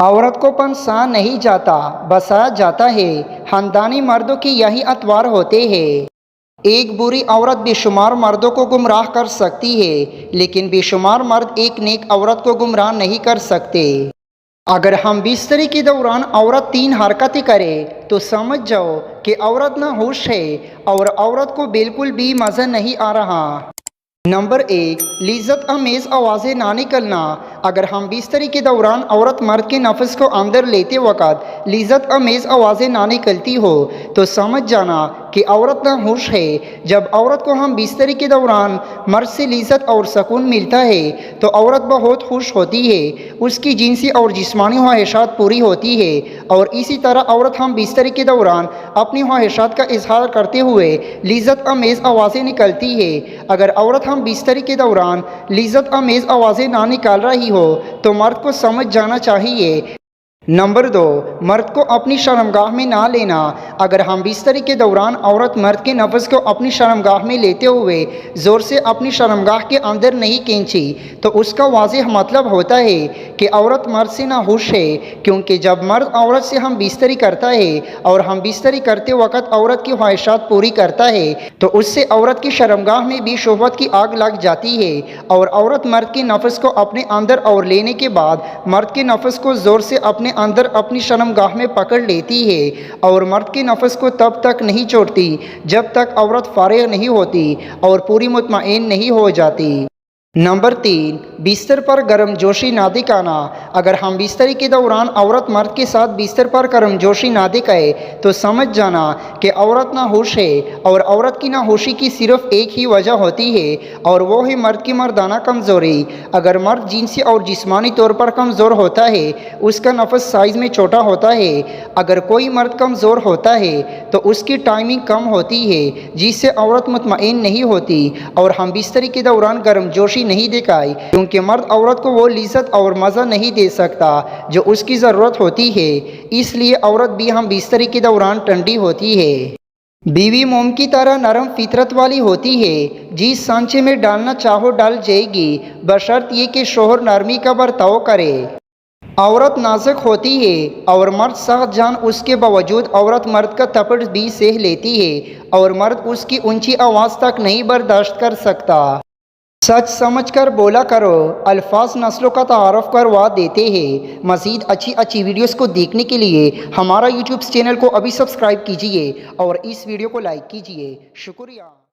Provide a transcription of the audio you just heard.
عورت کو پنسا نہیں جاتا، بسایا جاتا ہے۔ خاندانی مردوں کی یہی اطوار ہوتے ہیں۔ ایک بری عورت بے شمار مردوں کو گمراہ کر سکتی ہے، لیکن بے شمار مرد ایک نیک عورت کو گمراہ نہیں کر سکتے۔ اگر ہم بستری کے دوران عورت 3 حرکتیں کرے تو سمجھ جاؤ کہ عورت نہ ہوش ہے اور عورت کو بالکل بھی مزہ نہیں آ رہا۔ نمبر 1، لذت امیز آوازیں نہ نکلنا۔ اگر ہم بستری کے دوران عورت مرد کے نفس کو اندر لیتے وقت لذت امیز آوازیں نہ نکلتی ہو تو سمجھ جانا کہ عورت نہ ہوش ہے۔ جب عورت کو ہم بستری کے دوران مرد سے لذت اور سکون ملتا ہے تو عورت بہت خوش ہوتی ہے، اس کی جنسی اور جسمانی خواہشات پوری ہوتی ہے، اور اسی طرح عورت ہم بستری کے دوران اپنی خواہشات کا اظہار کرتے ہوئے لذت امیز آوازیں نکلتی ہے۔ اگر عورت ہم بستری کے دوران لذت امیز آوازیں نہ نکال رہی ہو تو مرد کو سمجھ جانا چاہیے۔ نمبر 2، مرد کو اپنی شرمگاہ میں نہ لینا۔ اگر ہم بستری کے دوران عورت مرد کے نفس کو اپنی شرمگاہ میں لیتے ہوئے زور سے اپنی شرمگاہ کے اندر نہیں کھینچی تو اس کا واضح مطلب ہوتا ہے کہ عورت مرد سے ناخوش ہے، کیونکہ جب مرد عورت سے ہم بستری کرتا ہے اور ہم بستری کرتے وقت عورت کی خواہشات پوری کرتا ہے تو اس سے عورت کی شرمگاہ میں بھی شہوت کی آگ لگ جاتی ہے، اور عورت مرد کے نفس کو اپنے اندر اور لینے کے بعد مرد کے نفس کو زور سے اپنے اندر اپنی شرمگاہ میں پکڑ لیتی ہے، اور مرد کے نفس کو تب تک نہیں چھوڑتی جب تک عورت فارغ نہیں ہوتی اور پوری مطمئن نہیں ہو جاتی۔ نمبر 3، بستر پر گرم جوشی نہ دکھانا۔ اگر ہم بستری کے دوران عورت مرد کے ساتھ بستر پر گرم جوشی نہ دکھائے تو سمجھ جانا کہ عورت ناخوش ہے، اور عورت کی ناخوشی کی صرف ایک ہی وجہ ہوتی ہے، اور وہ ہے مرد کی مردانہ کمزوری۔ اگر مرد جنسی اور جسمانی طور پر کمزور ہوتا ہے، اس کا نفس سائز میں چھوٹا ہوتا ہے۔ اگر کوئی مرد کمزور ہوتا ہے تو اس کی ٹائمنگ کم ہوتی ہے، جس سے عورت مطمئن نہیں ہوتی، اور ہم بستری کے دوران گرم جوشی نہیں دکھائی کیونکہ مرد عورت کو وہ لذت اور مزہ نہیں دے سکتا جو اس کی ضرورت ہوتی ہے، اس لیے عورت بھی ہم بستری کے دوران ٹھنڈی ہوتی ہے۔ بیوی موم کی طرح نرم فطرت والی ہوتی ہے، جس سانچے میں ڈالنا چاہو ڈال جائے گی، بشرط یہ کہ شوہر نرمی کا برتاؤ کرے۔ عورت نازک ہوتی ہے اور مرد سخت جان، اس کے باوجود عورت مرد کا تھپڑ بھی سہ لیتی ہے، اور مرد اس کی اونچی آواز تک نہیں برداشت کر سکتا۔ سچ سمجھ کر بولا کرو، الفاظ نسلوں کا تعارف کروا دیتے ہیں۔ مزید اچھی ویڈیوز کو دیکھنے کے لیے ہمارا یوٹیوب چینل کو ابھی سبسکرائب کیجیے اور اس ویڈیو کو لائک کیجیے۔ شکریہ۔